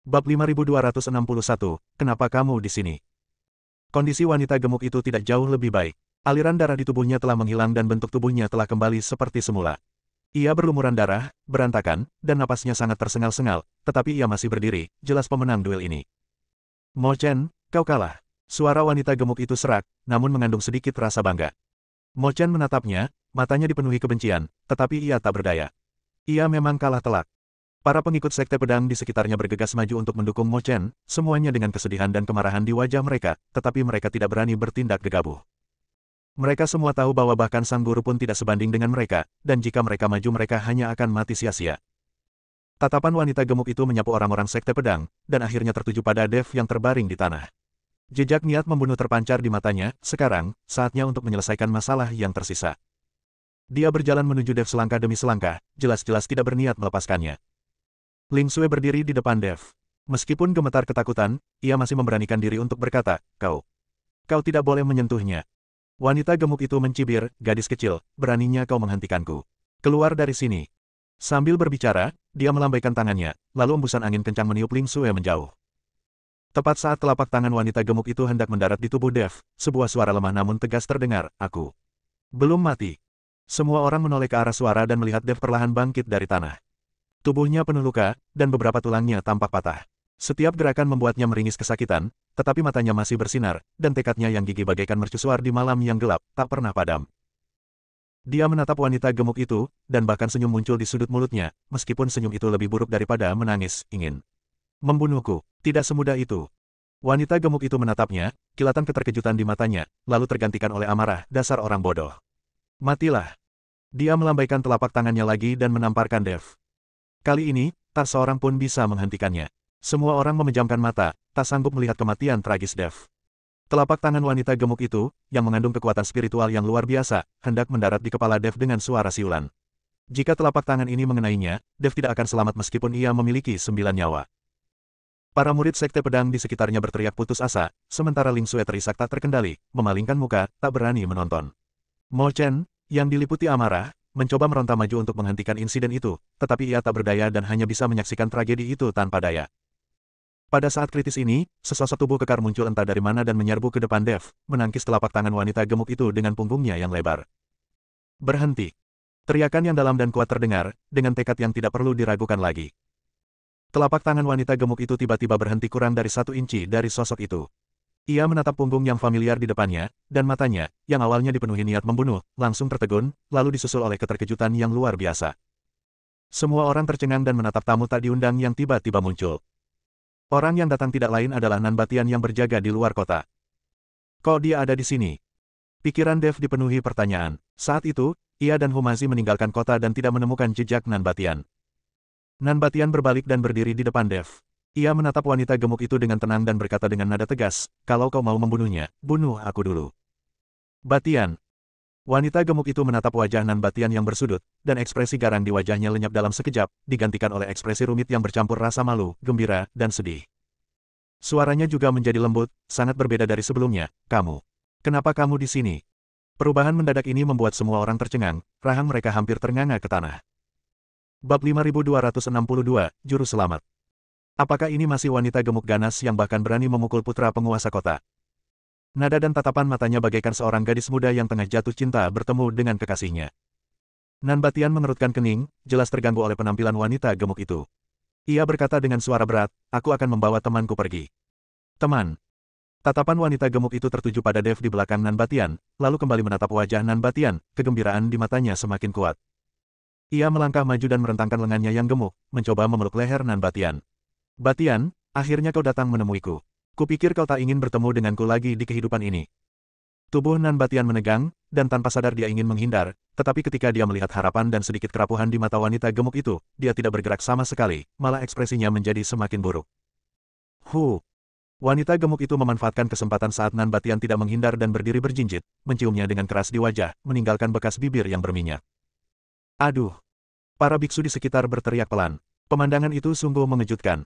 Bab 5261, kenapa kamu di sini? Kondisi wanita gemuk itu tidak jauh lebih baik. Aliran darah di tubuhnya telah menghilang dan bentuk tubuhnya telah kembali seperti semula. Ia berlumuran darah, berantakan, dan napasnya sangat tersengal-sengal, tetapi ia masih berdiri, jelas pemenang duel ini. Mo Chen, kau kalah. Suara wanita gemuk itu serak, namun mengandung sedikit rasa bangga. Mo Chen menatapnya, matanya dipenuhi kebencian, tetapi ia tak berdaya. Ia memang kalah telak. Para pengikut sekte pedang di sekitarnya bergegas maju untuk mendukung Mo Chen, semuanya dengan kesedihan dan kemarahan di wajah mereka, tetapi mereka tidak berani bertindak gegabah. Mereka semua tahu bahwa bahkan sang guru pun tidak sebanding dengan mereka, dan jika mereka maju mereka hanya akan mati sia-sia. Tatapan wanita gemuk itu menyapu orang-orang sekte pedang, dan akhirnya tertuju pada Dev yang terbaring di tanah. Jejak niat membunuh terpancar di matanya, sekarang, saatnya untuk menyelesaikan masalah yang tersisa. Dia berjalan menuju Dev selangkah demi selangkah, jelas-jelas tidak berniat melepaskannya. Ling Sui berdiri di depan Dev. Meskipun gemetar ketakutan, ia masih memberanikan diri untuk berkata, Kau tidak boleh menyentuhnya. Wanita gemuk itu mencibir, gadis kecil, beraninya kau menghentikanku. Keluar dari sini. Sambil berbicara, dia melambaikan tangannya, lalu embusan angin kencang meniup Ling Sui menjauh. Tepat saat telapak tangan wanita gemuk itu hendak mendarat di tubuh Dev, sebuah suara lemah namun tegas terdengar, aku belum mati. Semua orang menoleh ke arah suara dan melihat Dev perlahan bangkit dari tanah. Tubuhnya penuh luka, dan beberapa tulangnya tampak patah. Setiap gerakan membuatnya meringis kesakitan, tetapi matanya masih bersinar, dan tekadnya yang gigih bagaikan mercusuar di malam yang gelap, tak pernah padam. Dia menatap wanita gemuk itu, dan bahkan senyum muncul di sudut mulutnya, meskipun senyum itu lebih buruk daripada menangis, ingin membunuhku. Tidak semudah itu. Wanita gemuk itu menatapnya, kilatan keterkejutan di matanya, lalu tergantikan oleh amarah, dasar orang bodoh. Matilah. Dia melambaikan telapak tangannya lagi dan menamparkan Dev. Kali ini, tak seorang pun bisa menghentikannya. Semua orang memejamkan mata, tak sanggup melihat kematian tragis Dev. Telapak tangan wanita gemuk itu, yang mengandung kekuatan spiritual yang luar biasa, hendak mendarat di kepala Dev dengan suara siulan. Jika telapak tangan ini mengenainya, Dev tidak akan selamat meskipun ia memiliki 9 nyawa. Para murid sekte pedang di sekitarnya berteriak putus asa, sementara Ling Sui terisak tak terkendali, memalingkan muka, tak berani menonton. Mo Chen, yang diliputi amarah, mencoba meronta maju untuk menghentikan insiden itu, tetapi ia tak berdaya dan hanya bisa menyaksikan tragedi itu tanpa daya. Pada saat kritis ini, sesosok tubuh kekar muncul entah dari mana dan menyerbu ke depan Dev, menangkis telapak tangan wanita gemuk itu dengan punggungnya yang lebar. Berhenti. Teriakan yang dalam dan kuat terdengar, dengan tekad yang tidak perlu diragukan lagi. Telapak tangan wanita gemuk itu tiba-tiba berhenti kurang dari 1 inci dari sosok itu. Ia menatap punggung yang familiar di depannya, dan matanya, yang awalnya dipenuhi niat membunuh, langsung tertegun, lalu disusul oleh keterkejutan yang luar biasa. Semua orang tercengang dan menatap tamu tak diundang yang tiba-tiba muncul. Orang yang datang tidak lain adalah Nan Batian yang berjaga di luar kota. Kok dia ada di sini? Pikiran Dev dipenuhi pertanyaan. Saat itu, ia dan Humazi meninggalkan kota dan tidak menemukan jejak Nan Batian. Nan Batian berbalik dan berdiri di depan Dev. Ia menatap wanita gemuk itu dengan tenang dan berkata dengan nada tegas, kalau kau mau membunuhnya, bunuh aku dulu. Batian. Wanita gemuk itu menatap wajah Nan Batian yang bersudut, dan ekspresi garang di wajahnya lenyap dalam sekejap, digantikan oleh ekspresi rumit yang bercampur rasa malu, gembira, dan sedih. Suaranya juga menjadi lembut, sangat berbeda dari sebelumnya, kamu. Kenapa kamu di sini? Perubahan mendadak ini membuat semua orang tercengang, rahang mereka hampir ternganga ke tanah. Bab 5262, Juru Selamat. Apakah ini masih wanita gemuk ganas yang bahkan berani memukul putra penguasa kota? Nada dan tatapan matanya bagaikan seorang gadis muda yang tengah jatuh cinta bertemu dengan kekasihnya. Nan Batian mengerutkan kening, jelas terganggu oleh penampilan wanita gemuk itu. Ia berkata dengan suara berat, aku akan membawa temanku pergi. Teman. Tatapan wanita gemuk itu tertuju pada Dev di belakang Nan Batian, lalu kembali menatap wajah Nan Batian, kegembiraan di matanya semakin kuat. Ia melangkah maju dan merentangkan lengannya yang gemuk, mencoba memeluk leher Nan Batian. Batian, akhirnya kau datang menemuiku. Kupikir kau tak ingin bertemu denganku lagi di kehidupan ini. Tubuh Nan Batian menegang, dan tanpa sadar dia ingin menghindar, tetapi ketika dia melihat harapan dan sedikit kerapuhan di mata wanita gemuk itu, dia tidak bergerak sama sekali, malah ekspresinya menjadi semakin buruk. Wanita gemuk itu memanfaatkan kesempatan saat Nan Batian tidak menghindar dan berdiri berjinjit, menciumnya dengan keras di wajah, meninggalkan bekas bibir yang berminyak. Aduh! Para biksu di sekitar berteriak pelan. Pemandangan itu sungguh mengejutkan.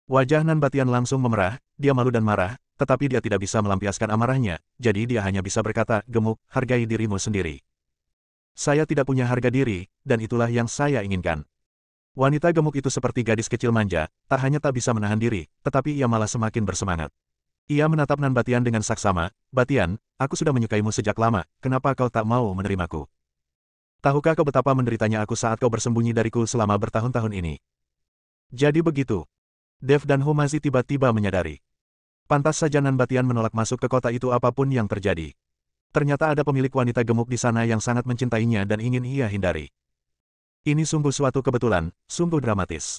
Wajah Nan Batian langsung memerah, dia malu dan marah, tetapi dia tidak bisa melampiaskan amarahnya, jadi dia hanya bisa berkata, gemuk, hargai dirimu sendiri. Saya tidak punya harga diri, dan itulah yang saya inginkan. Wanita gemuk itu seperti gadis kecil manja, tak hanya tak bisa menahan diri, tetapi ia malah semakin bersemangat. Ia menatap Nan Batian dengan saksama, "Batian, aku sudah menyukaimu sejak lama, kenapa kau tak mau menerimaku? Tahukah kau betapa menderitanya aku saat kau bersembunyi dariku selama bertahun-tahun ini?" Jadi begitu. Dev dan Ho masih tiba-tiba menyadari. Pantas saja Nan Batian menolak masuk ke kota itu apapun yang terjadi. Ternyata ada pemilik wanita gemuk di sana yang sangat mencintainya dan ingin ia hindari. Ini sungguh suatu kebetulan, sungguh dramatis.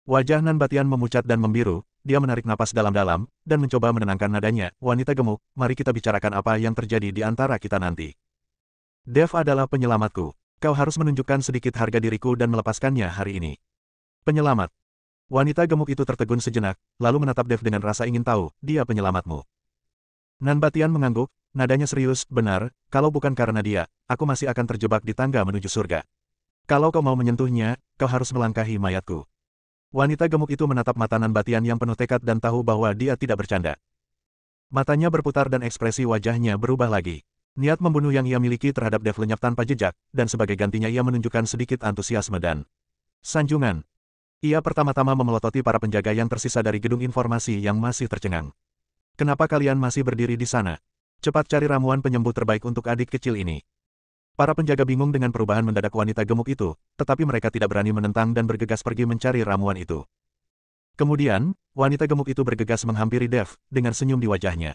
Wajah Nan Batian memucat dan membiru, dia menarik napas dalam-dalam, dan mencoba menenangkan nadanya, "Wanita gemuk, mari kita bicarakan apa yang terjadi di antara kita nanti. Dev adalah penyelamatku. Kau harus menunjukkan sedikit harga diriku dan melepaskannya hari ini." "Penyelamat?" Wanita gemuk itu tertegun sejenak, lalu menatap Dev dengan rasa ingin tahu, "Dia penyelamatmu?" Nan Batian mengangguk, nadanya serius, "Benar, kalau bukan karena dia, aku masih akan terjebak di tangga menuju surga. Kalau kau mau menyentuhnya, kau harus melangkahi mayatku." Wanita gemuk itu menatap mata Nan Batian yang penuh tekad dan tahu bahwa dia tidak bercanda. Matanya berputar dan ekspresi wajahnya berubah lagi. Niat membunuh yang ia miliki terhadap Dev lenyap tanpa jejak, dan sebagai gantinya ia menunjukkan sedikit antusiasme dan sanjungan. Ia pertama-tama memelototi para penjaga yang tersisa dari gedung informasi yang masih tercengang. "Kenapa kalian masih berdiri di sana? Cepat cari ramuan penyembuh terbaik untuk adik kecil ini." Para penjaga bingung dengan perubahan mendadak wanita gemuk itu, tetapi mereka tidak berani menentang dan bergegas pergi mencari ramuan itu. Kemudian, wanita gemuk itu bergegas menghampiri Dev, dengan senyum di wajahnya.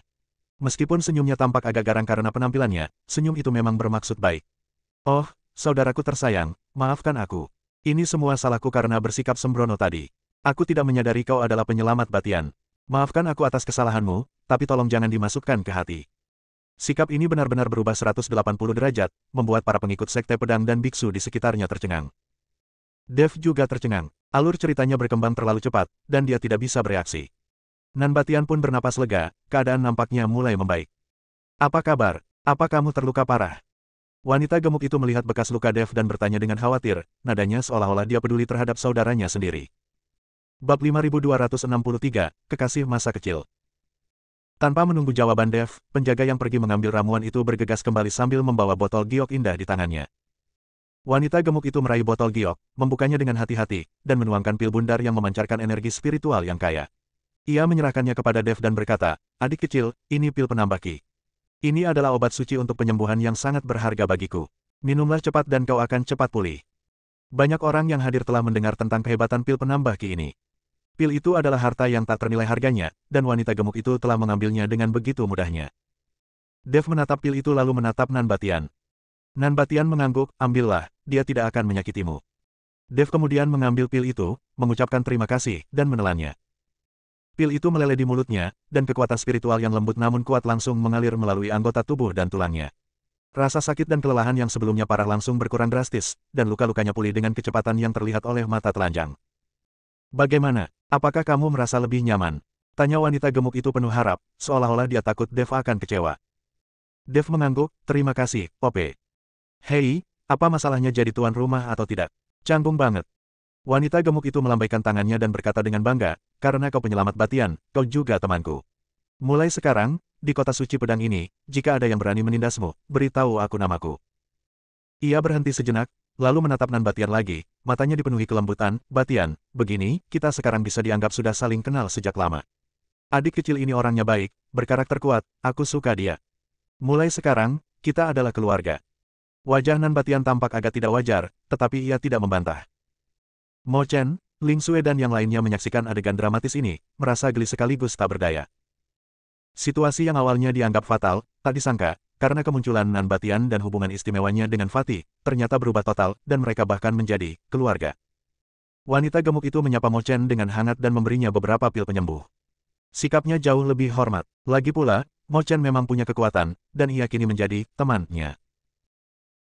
Meskipun senyumnya tampak agak garang karena penampilannya, senyum itu memang bermaksud baik. "Oh, saudaraku tersayang, maafkan aku. Ini semua salahku karena bersikap sembrono tadi. Aku tidak menyadari kau adalah penyelamat Batian. Maafkan aku atas kesalahanmu, tapi tolong jangan dimasukkan ke hati." Sikap ini benar-benar berubah 180 derajat, membuat para pengikut sekte pedang dan biksu di sekitarnya tercengang. Dev juga tercengang. Alur ceritanya berkembang terlalu cepat, dan dia tidak bisa bereaksi. Nan Batian pun bernapas lega, keadaan nampaknya mulai membaik. "Apa kabar? Apa kamu terluka parah?" Wanita gemuk itu melihat bekas luka Dev dan bertanya dengan khawatir, nadanya seolah-olah dia peduli terhadap saudaranya sendiri. Bab 5263, Kekasih Masa Kecil. Tanpa menunggu jawaban Dev, penjaga yang pergi mengambil ramuan itu bergegas kembali sambil membawa botol giok indah di tangannya. Wanita gemuk itu meraih botol giok, membukanya dengan hati-hati, dan menuangkan pil bundar yang memancarkan energi spiritual yang kaya. Ia menyerahkannya kepada Dev dan berkata, "Adik kecil, ini pil penambah ki. Ini adalah obat suci untuk penyembuhan yang sangat berharga bagiku. Minumlah cepat dan kau akan cepat pulih." Banyak orang yang hadir telah mendengar tentang kehebatan pil penambah ki ini. Pil itu adalah harta yang tak ternilai harganya, dan wanita gemuk itu telah mengambilnya dengan begitu mudahnya. Dev menatap pil itu lalu menatap Nan Batian. Nan Batian mengangguk, "Ambillah, dia tidak akan menyakitimu." Dev kemudian mengambil pil itu, mengucapkan terima kasih, dan menelannya. Pil itu meleleh di mulutnya, dan kekuatan spiritual yang lembut namun kuat langsung mengalir melalui anggota tubuh dan tulangnya. Rasa sakit dan kelelahan yang sebelumnya parah langsung berkurang drastis, dan luka-lukanya pulih dengan kecepatan yang terlihat oleh mata telanjang. "Bagaimana? Apakah kamu merasa lebih nyaman?" tanya wanita gemuk itu penuh harap, seolah-olah dia takut Dev akan kecewa. Dev mengangguk, "Terima kasih, Pope." "Hei, apa masalahnya jadi tuan rumah atau tidak? Canggung banget." Wanita gemuk itu melambaikan tangannya dan berkata dengan bangga, "Karena kau penyelamat Batian, kau juga temanku. Mulai sekarang, di kota suci pedang ini, jika ada yang berani menindasmu, beritahu aku namaku." Ia berhenti sejenak, lalu menatap Nan Batian lagi, matanya dipenuhi kelembutan, "Batian, begini, kita sekarang bisa dianggap sudah saling kenal sejak lama. Adik kecil ini orangnya baik, berkarakter kuat, aku suka dia. Mulai sekarang, kita adalah keluarga." Wajah Nan Batian tampak agak tidak wajar, tetapi ia tidak membantah. Mo Chen, Ling Xue dan yang lainnya menyaksikan adegan dramatis ini, merasa geli sekaligus tak berdaya. Situasi yang awalnya dianggap fatal, tak disangka, karena kemunculan Nan Batian dan hubungan istimewanya dengan Fatih, ternyata berubah total, dan mereka bahkan menjadi keluarga. Wanita gemuk itu menyapa Mo Chen dengan hangat dan memberinya beberapa pil penyembuh. Sikapnya jauh lebih hormat. Lagi pula, Mo Chen memang punya kekuatan, dan ia kini menjadi temannya.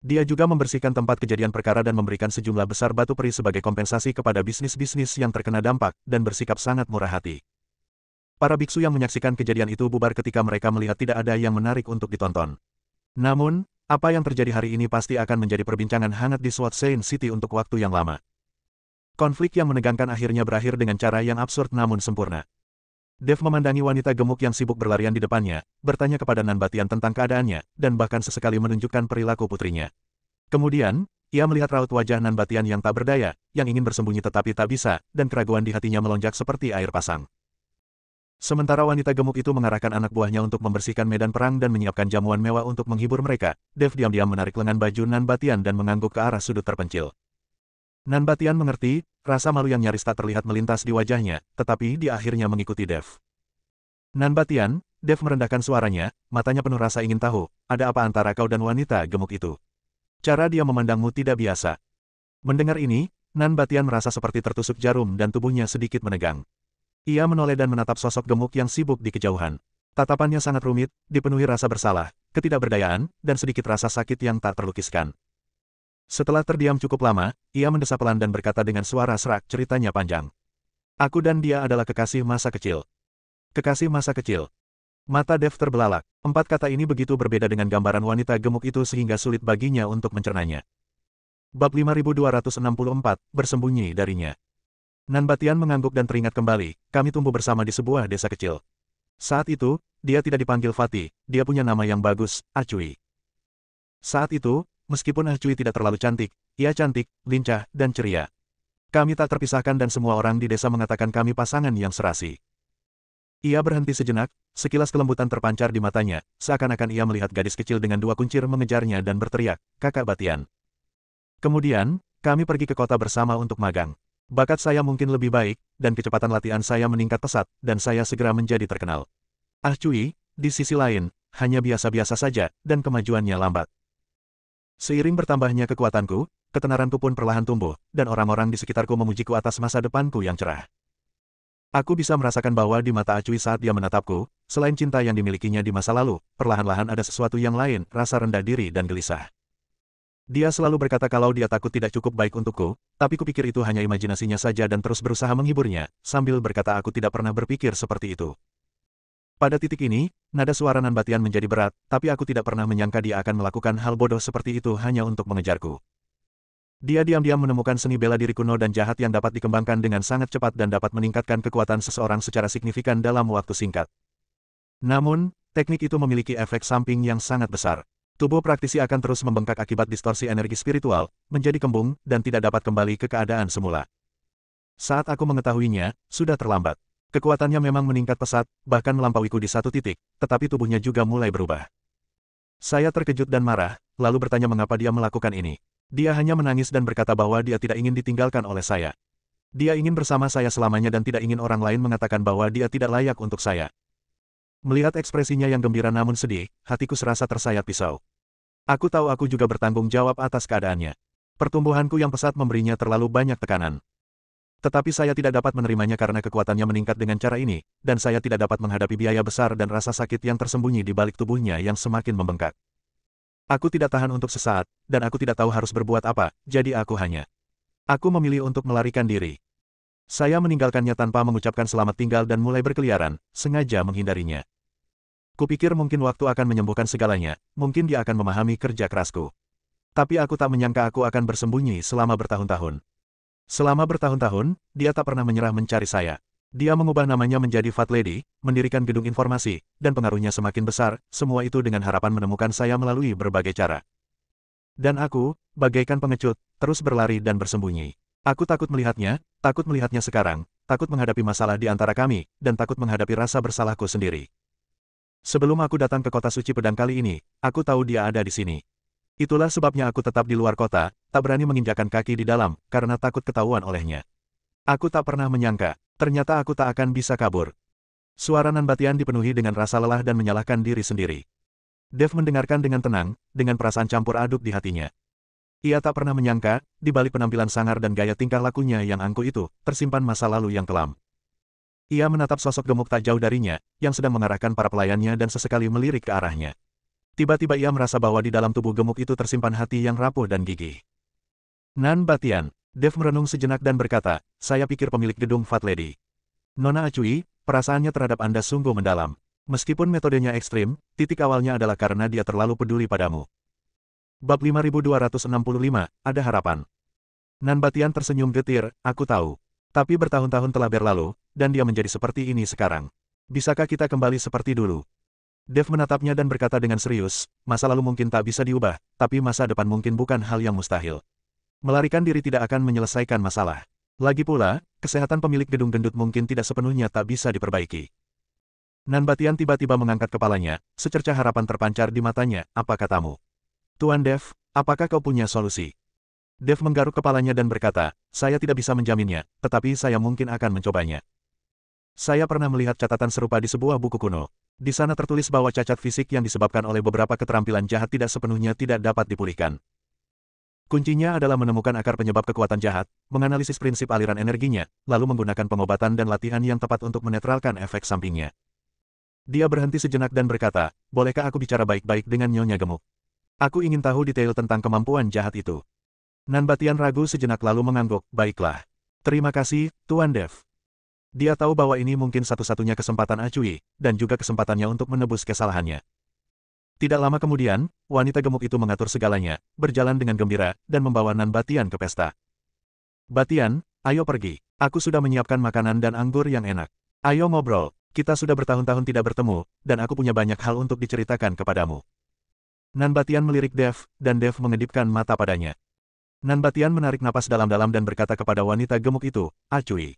Dia juga membersihkan tempat kejadian perkara dan memberikan sejumlah besar batu peri sebagai kompensasi kepada bisnis-bisnis yang terkena dampak, dan bersikap sangat murah hati. Para biksu yang menyaksikan kejadian itu bubar ketika mereka melihat tidak ada yang menarik untuk ditonton. Namun, apa yang terjadi hari ini pasti akan menjadi perbincangan hangat di Sword Saint City untuk waktu yang lama. Konflik yang menegangkan akhirnya berakhir dengan cara yang absurd namun sempurna. Dev memandangi wanita gemuk yang sibuk berlarian di depannya, bertanya kepada Nan Batian tentang keadaannya, dan bahkan sesekali menunjukkan perilaku putrinya. Kemudian, ia melihat raut wajah Nan Batian yang tak berdaya, yang ingin bersembunyi tetapi tak bisa, dan keraguan di hatinya melonjak seperti air pasang. Sementara wanita gemuk itu mengarahkan anak buahnya untuk membersihkan medan perang dan menyiapkan jamuan mewah untuk menghibur mereka, Dev diam-diam menarik lengan baju Nan Batian dan mengangguk ke arah sudut terpencil. Nan Batian mengerti, rasa malu yang nyaris tak terlihat melintas di wajahnya, tetapi dia akhirnya mengikuti Dev. Nan Batian, Dev merendahkan suaranya, matanya penuh rasa ingin tahu, ada apa antara kau dan wanita gemuk itu? Cara dia memandangmu tidak biasa. Mendengar ini, Nan Batian merasa seperti tertusuk jarum dan tubuhnya sedikit menegang. Ia menoleh dan menatap sosok gemuk yang sibuk di kejauhan. Tatapannya sangat rumit, dipenuhi rasa bersalah, ketidakberdayaan, dan sedikit rasa sakit yang tak terlukiskan. Setelah terdiam cukup lama, ia mendesah pelan dan berkata dengan suara serak, ceritanya panjang. Aku dan dia adalah kekasih masa kecil. Kekasih masa kecil. Mata Dev terbelalak. 4 kata ini begitu berbeda dengan gambaran wanita gemuk itu sehingga sulit baginya untuk mencernanya. Bab 5264, bersembunyi darinya. Nan Batian mengangguk dan teringat kembali, kami tumbuh bersama di sebuah desa kecil. Saat itu, dia tidak dipanggil Fatih, dia punya nama yang bagus, Acui. Saat itu, meskipun Acui tidak terlalu cantik, ia cantik, lincah, dan ceria. Kami tak terpisahkan dan semua orang di desa mengatakan kami pasangan yang serasi. Ia berhenti sejenak, sekilas kelembutan terpancar di matanya, seakan-akan ia melihat gadis kecil dengan 2 kuncir mengejarnya dan berteriak, Kakak Batian. Kemudian, kami pergi ke kota bersama untuk magang. Bakat saya mungkin lebih baik, dan kecepatan latihan saya meningkat pesat, dan saya segera menjadi terkenal. Cui, di sisi lain, hanya biasa-biasa saja, dan kemajuannya lambat. Seiring bertambahnya kekuatanku, ketenaranku pun perlahan tumbuh, dan orang-orang di sekitarku memujiku atas masa depanku yang cerah. Aku bisa merasakan bahwa di mata Cui saat dia menatapku, selain cinta yang dimilikinya di masa lalu, perlahan-lahan ada sesuatu yang lain, rasa rendah diri dan gelisah. Dia selalu berkata kalau dia takut tidak cukup baik untukku, tapi kupikir itu hanya imajinasinya saja dan terus berusaha menghiburnya, sambil berkata aku tidak pernah berpikir seperti itu. Pada titik ini, nada suara Nan Batian menjadi berat, tapi aku tidak pernah menyangka dia akan melakukan hal bodoh seperti itu hanya untuk mengejarku. Dia diam-diam menemukan seni bela diri kuno dan jahat yang dapat dikembangkan dengan sangat cepat dan dapat meningkatkan kekuatan seseorang secara signifikan dalam waktu singkat. Namun, teknik itu memiliki efek samping yang sangat besar. Tubuh praktisi akan terus membengkak akibat distorsi energi spiritual, menjadi kembung, dan tidak dapat kembali ke keadaan semula. Saat aku mengetahuinya, sudah terlambat. Kekuatannya memang meningkat pesat, bahkan melampauiku di satu titik, tetapi tubuhnya juga mulai berubah. Saya terkejut dan marah, lalu bertanya mengapa dia melakukan ini. Dia hanya menangis dan berkata bahwa dia tidak ingin ditinggalkan oleh saya. Dia ingin bersama saya selamanya dan tidak ingin orang lain mengatakan bahwa dia tidak layak untuk saya. Melihat ekspresinya yang gembira namun sedih, hatiku serasa tersayat pisau. Aku tahu aku juga bertanggung jawab atas keadaannya. Pertumbuhanku yang pesat memberinya terlalu banyak tekanan. Tetapi saya tidak dapat menerimanya karena kekuatannya meningkat dengan cara ini, dan saya tidak dapat menghadapi biaya besar dan rasa sakit yang tersembunyi di balik tubuhnya yang semakin membengkak. Aku tidak tahan untuk sesaat, dan aku tidak tahu harus berbuat apa, jadi aku memilih untuk melarikan diri. Saya meninggalkannya tanpa mengucapkan selamat tinggal dan mulai berkeliaran, sengaja menghindarinya. Kupikir mungkin waktu akan menyembuhkan segalanya, mungkin dia akan memahami kerja kerasku. Tapi aku tak menyangka aku akan bersembunyi selama bertahun-tahun. Selama bertahun-tahun, dia tak pernah menyerah mencari saya. Dia mengubah namanya menjadi Fat Lady, mendirikan gedung informasi, dan pengaruhnya semakin besar, semua itu dengan harapan menemukan saya melalui berbagai cara. Dan aku, bagaikan pengecut, terus berlari dan bersembunyi. Aku takut melihatnya sekarang, takut menghadapi masalah di antara kami, dan takut menghadapi rasa bersalahku sendiri. Sebelum aku datang ke kota suci pedang kali ini, aku tahu dia ada di sini. Itulah sebabnya aku tetap di luar kota, tak berani menginjakkan kaki di dalam, karena takut ketahuan olehnya. Aku tak pernah menyangka, ternyata aku tak akan bisa kabur. Suara Nan Batian dipenuhi dengan rasa lelah dan menyalahkan diri sendiri. Dev mendengarkan dengan tenang, dengan perasaan campur aduk di hatinya. Ia tak pernah menyangka, di balik penampilan sangar dan gaya tingkah lakunya yang angkuh itu, tersimpan masa lalu yang kelam. Ia menatap sosok gemuk tak jauh darinya, yang sedang mengarahkan para pelayannya dan sesekali melirik ke arahnya. Tiba-tiba ia merasa bahwa di dalam tubuh gemuk itu tersimpan hati yang rapuh dan gigih. Nan Batian. Dev merenung sejenak dan berkata, saya pikir pemilik gedung Fat Lady. Nona Acui, perasaannya terhadap Anda sungguh mendalam. Meskipun metodenya ekstrim, titik awalnya adalah karena dia terlalu peduli padamu. Bab 5265, ada harapan. Nan Batian tersenyum getir, aku tahu. Tapi bertahun-tahun telah berlalu, dan dia menjadi seperti ini sekarang. Bisakah kita kembali seperti dulu? Dev menatapnya dan berkata dengan serius, masa lalu mungkin tak bisa diubah, tapi masa depan mungkin bukan hal yang mustahil. Melarikan diri tidak akan menyelesaikan masalah. Lagi pula, kesehatan pemilik gedung gendut mungkin tidak sepenuhnya tak bisa diperbaiki. Nan Batian tiba-tiba mengangkat kepalanya, secercah harapan terpancar di matanya, apa katamu? Tuan Dev, apakah kau punya solusi? Dev menggaruk kepalanya dan berkata, saya tidak bisa menjaminnya, tetapi saya mungkin akan mencobanya. Saya pernah melihat catatan serupa di sebuah buku kuno. Di sana tertulis bahwa cacat fisik yang disebabkan oleh beberapa keterampilan jahat tidak sepenuhnya tidak dapat dipulihkan. Kuncinya adalah menemukan akar penyebab kekuatan jahat, menganalisis prinsip aliran energinya, lalu menggunakan pengobatan dan latihan yang tepat untuk menetralkan efek sampingnya. Dia berhenti sejenak dan berkata, bolehkah aku bicara baik-baik dengan Nyonya Gemuk? Aku ingin tahu detail tentang kemampuan jahat itu. Nan Batian ragu sejenak lalu mengangguk, baiklah. Terima kasih, Tuan Dev. Dia tahu bahwa ini mungkin satu-satunya kesempatan Acui, dan juga kesempatannya untuk menebus kesalahannya. Tidak lama kemudian, wanita gemuk itu mengatur segalanya, berjalan dengan gembira, dan membawa Nan Batian ke pesta. Batian, ayo pergi. Aku sudah menyiapkan makanan dan anggur yang enak. Ayo ngobrol, kita sudah bertahun-tahun tidak bertemu, dan aku punya banyak hal untuk diceritakan kepadamu. Nan Batian melirik Dev, dan Dev mengedipkan mata padanya. Nan Batian menarik napas dalam-dalam dan berkata kepada wanita gemuk itu, Acui.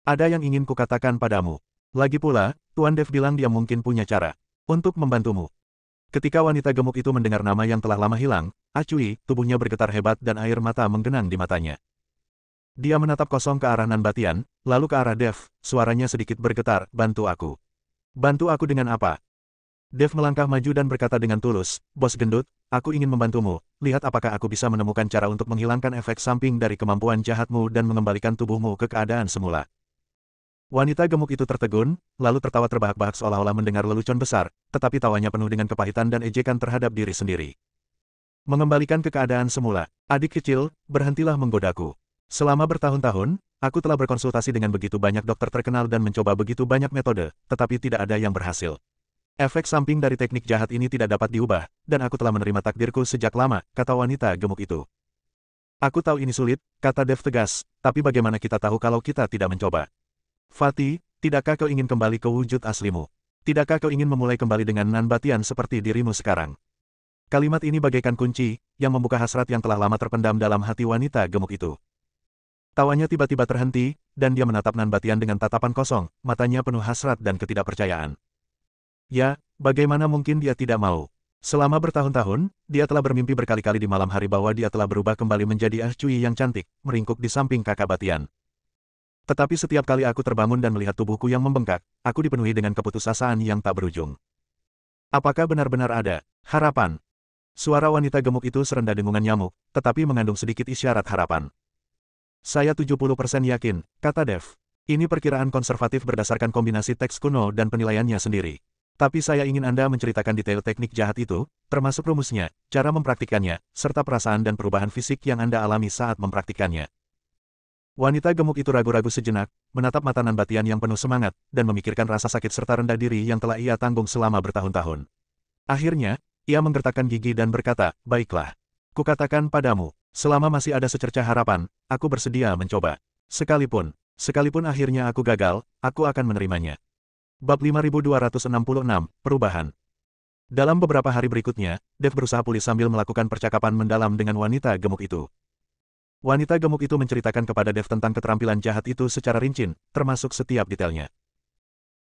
Ada yang ingin kukatakan padamu. Lagi pula, Tuan Dev bilang dia mungkin punya cara untuk membantumu. Ketika wanita gemuk itu mendengar nama yang telah lama hilang, Acui, tubuhnya bergetar hebat dan air mata menggenang di matanya. Dia menatap kosong ke arah Nan Batian, lalu ke arah Dev, suaranya sedikit bergetar, bantu aku. Bantu aku dengan apa? Dev melangkah maju dan berkata dengan tulus, Bos gendut, aku ingin membantumu, lihat apakah aku bisa menemukan cara untuk menghilangkan efek samping dari kemampuan jahatmu dan mengembalikan tubuhmu ke keadaan semula. Wanita gemuk itu tertegun, lalu tertawa terbahak-bahak seolah-olah mendengar lelucon besar, tetapi tawanya penuh dengan kepahitan dan ejekan terhadap diri sendiri. Mengembalikan ke keadaan semula, adik kecil, berhentilah menggodaku. Selama bertahun-tahun, aku telah berkonsultasi dengan begitu banyak dokter terkenal dan mencoba begitu banyak metode, tetapi tidak ada yang berhasil. Efek samping dari teknik jahat ini tidak dapat diubah, dan aku telah menerima takdirku sejak lama, kata wanita gemuk itu. Aku tahu ini sulit, kata Dev tegas, tapi bagaimana kita tahu kalau kita tidak mencoba? Fatih, tidakkah kau ingin kembali ke wujud aslimu? Tidakkah kau ingin memulai kembali dengan Nan Batian seperti dirimu sekarang? Kalimat ini bagaikan kunci, yang membuka hasrat yang telah lama terpendam dalam hati wanita gemuk itu. Tawanya tiba-tiba terhenti, dan dia menatap Nan Batian dengan tatapan kosong, matanya penuh hasrat dan ketidakpercayaan. Ya, bagaimana mungkin dia tidak mau? Selama bertahun-tahun, dia telah bermimpi berkali-kali di malam hari bahwa dia telah berubah kembali menjadi Acui yang cantik, meringkuk di samping kakak Batian. Tetapi setiap kali aku terbangun dan melihat tubuhku yang membengkak, aku dipenuhi dengan keputusasaan yang tak berujung. Apakah benar-benar ada harapan? Suara wanita gemuk itu serendah dengungan nyamuk, tetapi mengandung sedikit isyarat harapan. Saya 70% yakin, kata Dev. Ini perkiraan konservatif berdasarkan kombinasi teks kuno dan penilaiannya sendiri. Tapi saya ingin Anda menceritakan detail teknik jahat itu, termasuk rumusnya, cara mempraktikannya, serta perasaan dan perubahan fisik yang Anda alami saat mempraktikannya. Wanita gemuk itu ragu-ragu sejenak, menatap mata Nan Batian yang penuh semangat, dan memikirkan rasa sakit serta rendah diri yang telah ia tanggung selama bertahun-tahun. Akhirnya, ia menggertakkan gigi dan berkata, baiklah. Kukatakan padamu, selama masih ada secercah harapan, aku bersedia mencoba. Sekalipun akhirnya aku gagal, aku akan menerimanya. Bab 5266, Perubahan. Dalam beberapa hari berikutnya, Dev berusaha pulih sambil melakukan percakapan mendalam dengan wanita gemuk itu. Wanita gemuk itu menceritakan kepada Dev tentang keterampilan jahat itu secara rinci, termasuk setiap detailnya.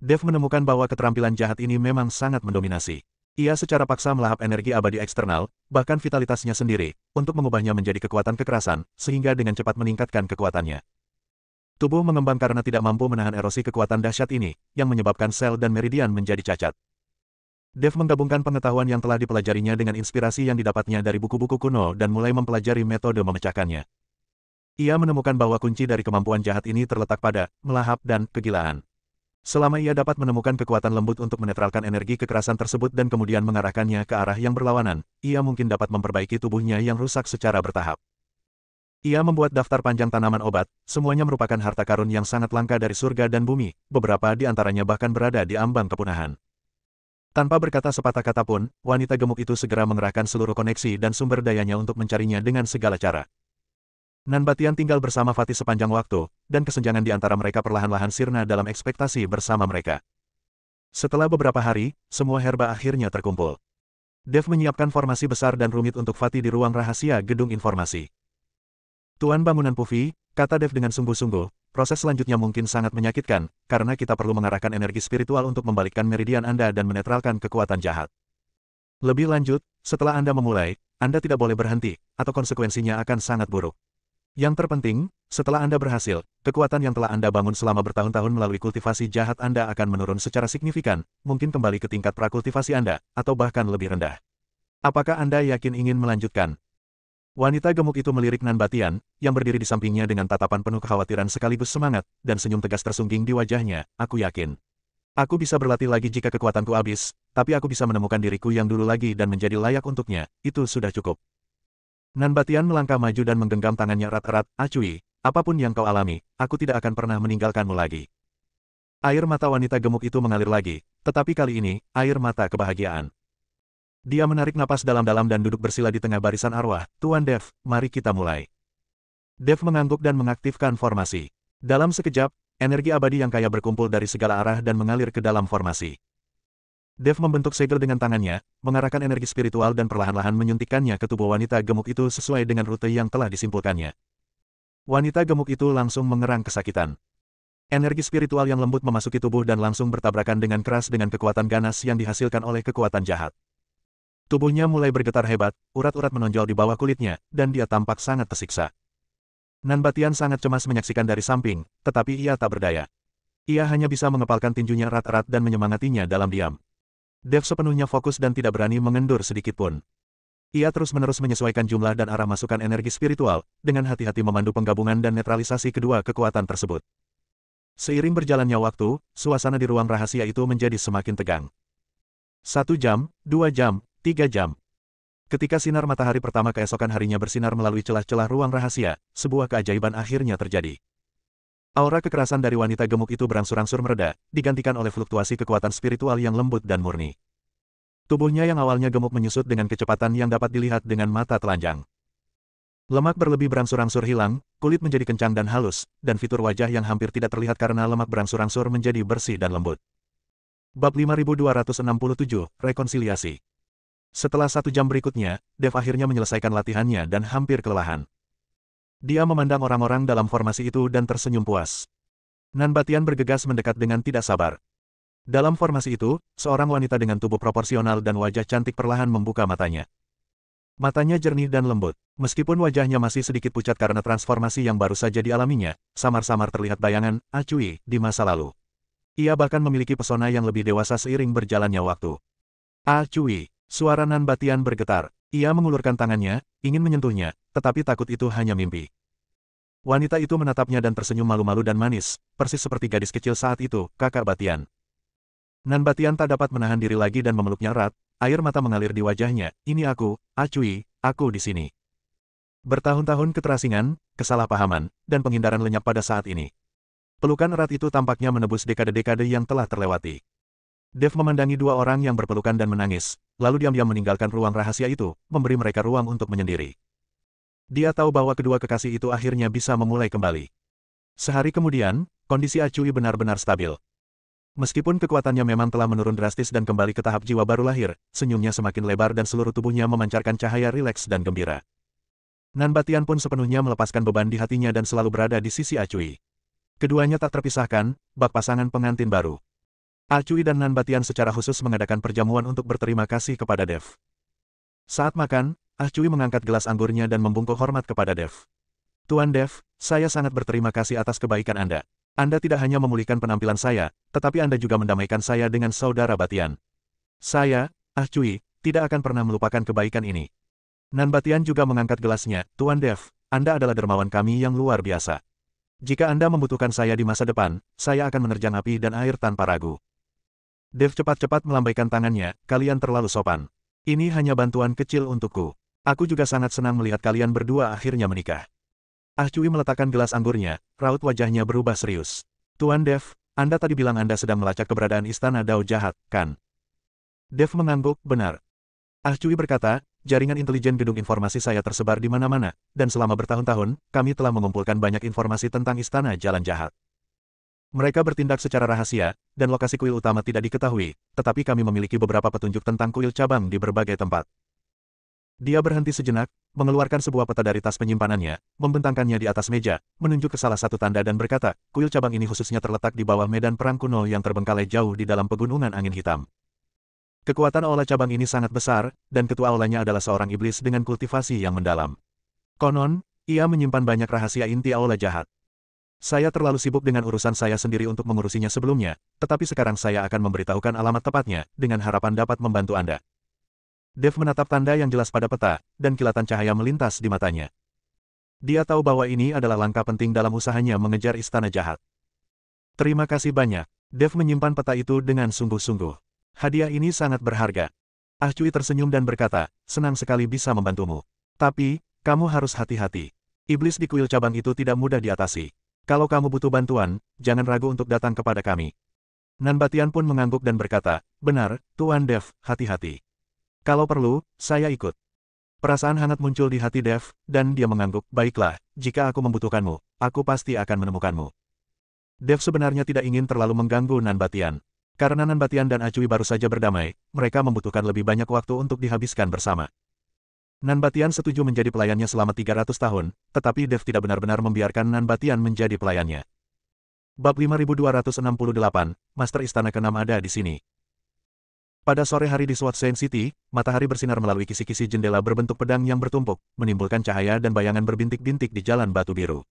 Dev menemukan bahwa keterampilan jahat ini memang sangat mendominasi. Ia secara paksa melahap energi abadi eksternal, bahkan vitalitasnya sendiri, untuk mengubahnya menjadi kekuatan kekerasan, sehingga dengan cepat meningkatkan kekuatannya. Tubuh mengembang karena tidak mampu menahan erosi kekuatan dahsyat ini, yang menyebabkan sel dan meridian menjadi cacat. Dev menggabungkan pengetahuan yang telah dipelajarinya dengan inspirasi yang didapatnya dari buku-buku kuno dan mulai mempelajari metode memecahkannya. Ia menemukan bahwa kunci dari kemampuan jahat ini terletak pada melahap dan kegilaan. Selama ia dapat menemukan kekuatan lembut untuk menetralkan energi kekerasan tersebut dan kemudian mengarahkannya ke arah yang berlawanan, ia mungkin dapat memperbaiki tubuhnya yang rusak secara bertahap. Ia membuat daftar panjang tanaman obat, semuanya merupakan harta karun yang sangat langka dari surga dan bumi, beberapa di antaranya bahkan berada di ambang kepunahan. Tanpa berkata sepatah kata pun, wanita gemuk itu segera mengerahkan seluruh koneksi dan sumber dayanya untuk mencarinya dengan segala cara. Nan Batian tinggal bersama Fatih sepanjang waktu, dan kesenjangan di antara mereka perlahan-lahan sirna dalam ekspektasi bersama mereka. Setelah beberapa hari, semua herba akhirnya terkumpul. Dev menyiapkan formasi besar dan rumit untuk Fatih di ruang rahasia gedung informasi. Tuan Bangunan Pufi, kata Dev dengan sungguh-sungguh, proses selanjutnya mungkin sangat menyakitkan, karena kita perlu mengarahkan energi spiritual untuk membalikkan meridian Anda dan menetralkan kekuatan jahat. Lebih lanjut, setelah Anda memulai, Anda tidak boleh berhenti, atau konsekuensinya akan sangat buruk. Yang terpenting, setelah Anda berhasil, kekuatan yang telah Anda bangun selama bertahun-tahun melalui kultivasi jahat Anda akan menurun secara signifikan, mungkin kembali ke tingkat prakultivasi Anda, atau bahkan lebih rendah. Apakah Anda yakin ingin melanjutkan? Wanita gemuk itu melirik Nan Batian, yang berdiri di sampingnya dengan tatapan penuh kekhawatiran sekaligus semangat, dan senyum tegas tersungging di wajahnya. Aku yakin. Aku bisa berlatih lagi jika kekuatanku habis, tapi aku bisa menemukan diriku yang dulu lagi dan menjadi layak untuknya, itu sudah cukup. Nan Batian melangkah maju dan menggenggam tangannya erat-erat. Acui, apapun yang kau alami, aku tidak akan pernah meninggalkanmu lagi. Air mata wanita gemuk itu mengalir lagi, tetapi kali ini, air mata kebahagiaan. Dia menarik napas dalam-dalam dan duduk bersila di tengah barisan arwah. Tuan Dev, mari kita mulai. Dev mengangguk dan mengaktifkan formasi. Dalam sekejap, energi abadi yang kaya berkumpul dari segala arah dan mengalir ke dalam formasi. Dev membentuk segel dengan tangannya, mengarahkan energi spiritual dan perlahan-lahan menyuntikkannya ke tubuh wanita gemuk itu sesuai dengan rute yang telah disimpulkannya. Wanita gemuk itu langsung mengerang kesakitan. Energi spiritual yang lembut memasuki tubuh dan langsung bertabrakan dengan keras dengan kekuatan ganas yang dihasilkan oleh kekuatan jahat. Tubuhnya mulai bergetar hebat, urat-urat menonjol di bawah kulitnya, dan dia tampak sangat tersiksa. Nan Batian sangat cemas menyaksikan dari samping, tetapi ia tak berdaya. Ia hanya bisa mengepalkan tinjunya erat-erat dan menyemangatinya dalam diam. Dev sepenuhnya fokus dan tidak berani mengendur sedikitpun. Ia terus-menerus menyesuaikan jumlah dan arah masukan energi spiritual, dengan hati-hati memandu penggabungan dan netralisasi kedua kekuatan tersebut. Seiring berjalannya waktu, suasana di ruang rahasia itu menjadi semakin tegang. 1 jam, 2 jam, 3 jam. Ketika sinar matahari pertama keesokan harinya bersinar melalui celah-celah ruang rahasia, sebuah keajaiban akhirnya terjadi. Aura kekerasan dari wanita gemuk itu berangsur-angsur mereda, digantikan oleh fluktuasi kekuatan spiritual yang lembut dan murni. Tubuhnya yang awalnya gemuk menyusut dengan kecepatan yang dapat dilihat dengan mata telanjang. Lemak berlebih berangsur-angsur hilang, kulit menjadi kencang dan halus, dan fitur wajah yang hampir tidak terlihat karena lemak berangsur-angsur menjadi bersih dan lembut. Bab 5267, Rekonsiliasi. Setelah 1 jam berikutnya, Dev akhirnya menyelesaikan latihannya dan hampir kelelahan. Dia memandang orang-orang dalam formasi itu dan tersenyum puas. Nan Batian bergegas mendekat dengan tidak sabar. Dalam formasi itu, seorang wanita dengan tubuh proporsional dan wajah cantik perlahan membuka matanya. Matanya jernih dan lembut. Meskipun wajahnya masih sedikit pucat karena transformasi yang baru saja dialaminya, samar-samar terlihat bayangan Acui di masa lalu. Ia bahkan memiliki pesona yang lebih dewasa seiring berjalannya waktu. Acui. Suara Nan Batian bergetar. Ia mengulurkan tangannya, ingin menyentuhnya, tetapi takut itu hanya mimpi. Wanita itu menatapnya dan tersenyum malu-malu dan manis, persis seperti gadis kecil saat itu, kakak Batian. Nan Batian tak dapat menahan diri lagi dan memeluknya erat, air mata mengalir di wajahnya. Ini aku, Acui, aku di sini. Bertahun-tahun keterasingan, kesalahpahaman, dan penghindaran lenyap pada saat ini. Pelukan erat itu tampaknya menebus dekade-dekade yang telah terlewati. Dev memandangi dua orang yang berpelukan dan menangis, lalu diam-diam meninggalkan ruang rahasia itu, memberi mereka ruang untuk menyendiri. Dia tahu bahwa kedua kekasih itu akhirnya bisa memulai kembali. Sehari kemudian, kondisi Acui benar-benar stabil. Meskipun kekuatannya memang telah menurun drastis dan kembali ke tahap jiwa baru lahir, senyumnya semakin lebar dan seluruh tubuhnya memancarkan cahaya rileks dan gembira. Nan Batian pun sepenuhnya melepaskan beban di hatinya dan selalu berada di sisi Acui. Keduanya tak terpisahkan, bak pasangan pengantin baru. Acui dan Nan Batian secara khusus mengadakan perjamuan untuk berterima kasih kepada Dev. Saat makan, Acui mengangkat gelas anggurnya dan membungkuk hormat kepada Dev. Tuan Dev, saya sangat berterima kasih atas kebaikan Anda. Anda tidak hanya memulihkan penampilan saya, tetapi Anda juga mendamaikan saya dengan saudara Batian. Saya, Acui, tidak akan pernah melupakan kebaikan ini. Nan Batian juga mengangkat gelasnya. Tuan Dev, Anda adalah dermawan kami yang luar biasa. Jika Anda membutuhkan saya di masa depan, saya akan menerjang api dan air tanpa ragu. Dev cepat-cepat melambaikan tangannya, kalian terlalu sopan. Ini hanya bantuan kecil untukku. Aku juga sangat senang melihat kalian berdua akhirnya menikah. Acui meletakkan gelas anggurnya, raut wajahnya berubah serius. Tuan Dev, Anda tadi bilang Anda sedang melacak keberadaan istana Dao jahat, kan? Dev mengangguk, benar. Acui berkata, jaringan intelijen gedung informasi saya tersebar di mana-mana, dan selama bertahun-tahun, kami telah mengumpulkan banyak informasi tentang istana jalan jahat. Mereka bertindak secara rahasia, dan lokasi kuil utama tidak diketahui, tetapi kami memiliki beberapa petunjuk tentang kuil cabang di berbagai tempat. Dia berhenti sejenak, mengeluarkan sebuah peta dari tas penyimpanannya, membentangkannya di atas meja, menunjuk ke salah satu tanda dan berkata, kuil cabang ini khususnya terletak di bawah medan perang kuno yang terbengkalai jauh di dalam pegunungan angin hitam. Kekuatan aula cabang ini sangat besar, dan ketua aulanya adalah seorang iblis dengan kultivasi yang mendalam. Konon, ia menyimpan banyak rahasia inti aula jahat. Saya terlalu sibuk dengan urusan saya sendiri untuk mengurusinya sebelumnya, tetapi sekarang saya akan memberitahukan alamat tepatnya, dengan harapan dapat membantu Anda. Dev menatap tanda yang jelas pada peta, dan kilatan cahaya melintas di matanya. Dia tahu bahwa ini adalah langkah penting dalam usahanya mengejar istana jahat. Terima kasih banyak. Dev menyimpan peta itu dengan sungguh-sungguh. Hadiah ini sangat berharga. Ah Cui tersenyum dan berkata, senang sekali bisa membantumu. Tapi, kamu harus hati-hati. Iblis di kuil cabang itu tidak mudah diatasi. Kalau kamu butuh bantuan, jangan ragu untuk datang kepada kami. Nanbatian pun mengangguk dan berkata, benar, Tuan Dev, hati-hati. Kalau perlu, saya ikut. Perasaan hangat muncul di hati Dev, dan dia mengangguk, baiklah, jika aku membutuhkanmu, aku pasti akan menemukanmu. Dev sebenarnya tidak ingin terlalu mengganggu Nanbatian. Karena Nanbatian dan Acui baru saja berdamai, mereka membutuhkan lebih banyak waktu untuk dihabiskan bersama. Nanbatian setuju menjadi pelayannya selama 300 tahun, tetapi Dev tidak benar-benar membiarkan Nanbatian menjadi pelayannya. Bab 5268, Master Istana ke-6 ada di sini. Pada sore hari di Swatseng City, matahari bersinar melalui kisi-kisi jendela berbentuk pedang yang bertumpuk, menimbulkan cahaya dan bayangan berbintik-bintik di jalan batu biru.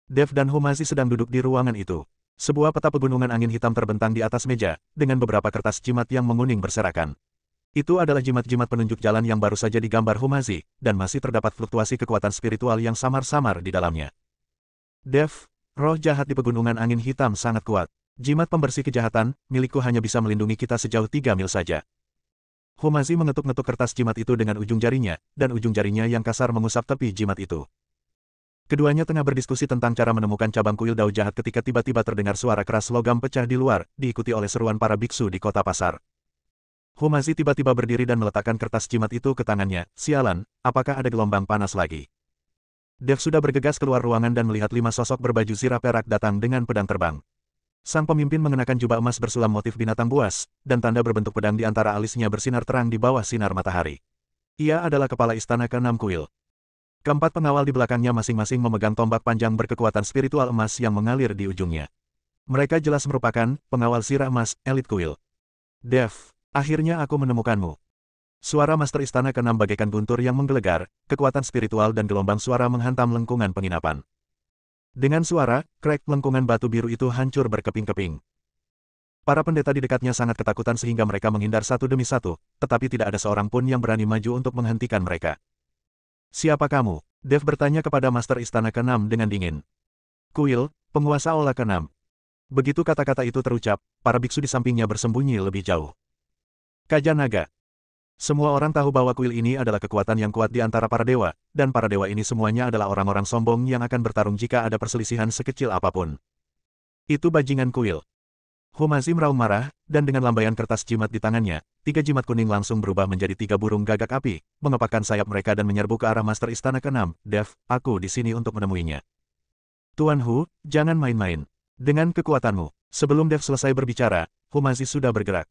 Dev dan Humazi sedang duduk di ruangan itu. Sebuah peta pegunungan angin hitam terbentang di atas meja, dengan beberapa kertas jimat yang menguning berserakan. Itu adalah jimat-jimat penunjuk jalan yang baru saja digambar Humazi, dan masih terdapat fluktuasi kekuatan spiritual yang samar-samar di dalamnya. Dev, roh jahat di pegunungan angin hitam sangat kuat. Jimat pembersih kejahatan, milikku hanya bisa melindungi kita sejauh 3 mil saja. Humazi mengetuk-ngetuk kertas jimat itu dengan ujung jarinya, dan ujung jarinya yang kasar mengusap tepi jimat itu. Keduanya tengah berdiskusi tentang cara menemukan cabang kuil dao jahat ketika tiba-tiba terdengar suara keras logam pecah di luar, diikuti oleh seruan para biksu di kota pasar. Humazi tiba-tiba berdiri dan meletakkan kertas jimat itu ke tangannya, sialan, apakah ada gelombang panas lagi? Dev sudah bergegas keluar ruangan dan melihat 5 sosok berbaju zirah perak datang dengan pedang terbang. Sang pemimpin mengenakan jubah emas bersulam motif binatang buas, dan tanda berbentuk pedang di antara alisnya bersinar terang di bawah sinar matahari. Ia adalah kepala istana ke-6 kuil. Keempat pengawal di belakangnya masing-masing memegang tombak panjang berkekuatan spiritual emas yang mengalir di ujungnya. Mereka jelas merupakan pengawal zirah emas elit kuil. Dev, akhirnya aku menemukanmu. Suara Master Istana ke-6 bagaikan guntur yang menggelegar, kekuatan spiritual dan gelombang suara menghantam lengkungan penginapan. Dengan suara, krek lengkungan batu biru itu hancur berkeping-keping. Para pendeta di dekatnya sangat ketakutan sehingga mereka menghindar satu demi satu, tetapi tidak ada seorang pun yang berani maju untuk menghentikan mereka. Siapa kamu? Dev bertanya kepada Master Istana ke-6 dengan dingin. Kuil, penguasa aula ke-6. Begitu kata-kata itu terucap, para biksu di sampingnya bersembunyi lebih jauh. Kaja Naga. Semua orang tahu bahwa kuil ini adalah kekuatan yang kuat di antara para dewa, dan para dewa ini semuanya adalah orang-orang sombong yang akan bertarung jika ada perselisihan sekecil apapun. Itu bajingan kuil. Humazi meraung marah, dan dengan lambaian kertas jimat di tangannya, 3 jimat kuning langsung berubah menjadi 3 burung gagak api, mengepakkan sayap mereka dan menyerbu ke arah Master Istana ke-6. Dev, aku di sini untuk menemuinya. Tuan Hu, jangan main-main. Dengan kekuatanmu. Sebelum Dev selesai berbicara, Humazi sudah bergerak.